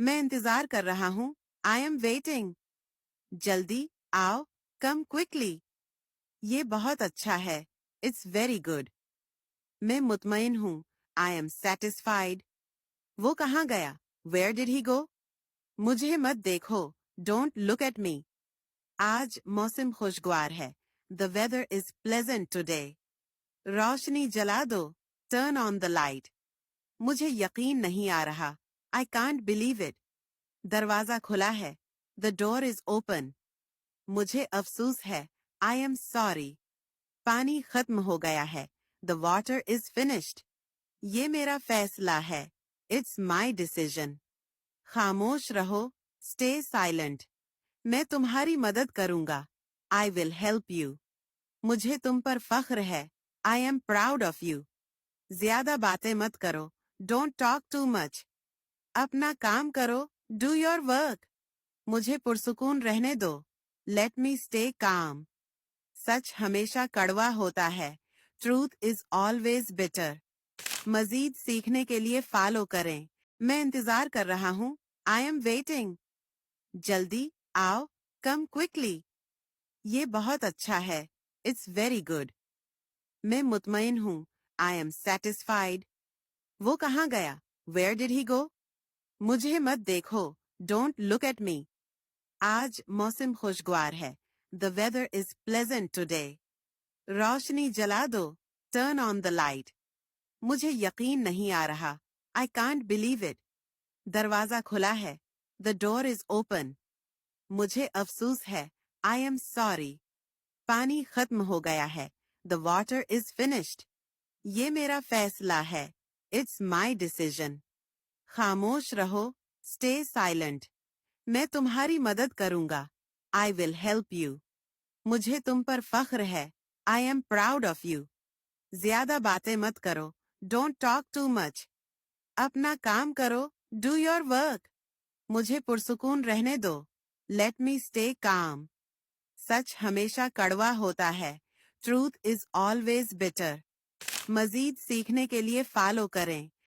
मैं इंतजार कर रहा हूँ. I am waiting. जल्दी आओ. Come quickly. ये बहुत अच्छा है. It's very good. मैं मुतमईन हूँ. I am satisfied. वो कहाँ गया? Where did he go? मुझे मत देखो. Don't look at me. आज मौसम खुशगवार है. The weather is pleasant today. रोशनी जला दो. Turn on the light. मुझे यकीन नहीं आ रहा. I can't believe it. दरवाजा खुला है. The door is open. मुझे अफसोस है. I am sorry. पानी खत्म हो गया है. The water is finished. ये मेरा फैसला है. It's my decision. खामोश रहो. Stay silent. मैं तुम्हारी मदद करूंगा. I will help you. मुझे तुम पर फख्र है. I am proud of you. ज्यादा बातें मत करो. Don't talk too much. अपना काम करो. Do your work. मुझे पुरसुकून रहने दो. Let me stay calm. सच हमेशा कड़वा होता है. Truth is always bitter. मजीद सीखने के लिए फॉलो करें. मैं इंतजार कर रहा हूँ. I am waiting. जल्दी आओ. Come quickly. ये बहुत अच्छा है. It's very good. मैं मुतमईन हूँ. I am satisfied. वो कहाँ गया? Where did he go? मुझे मत देखो. Don't look at me. आज मौसम खुशगवार है. The weather is pleasant today. रोशनी जला दो. Turn on the light. मुझे यकीन नहीं आ रहा. I can't believe it. दरवाजा खुला है. The door is open. मुझे अफसोस है. I am sorry. पानी खत्म हो गया है. The water is finished. ये मेरा फैसला है. It's my decision. खामोश रहो. Stay silent. मैं तुम्हारी मदद करूंगा. I will help you. मुझे तुम पर फख्र है. I am proud of you. ज्यादा बातें मत करो. Don't talk too much. अपना काम करो. Do your work. मुझे पुरसुकून रहने दो. Let me stay calm. सच हमेशा कड़वा होता है. Truth is always bitter. मजीद सीखने के लिए फॉलो करें.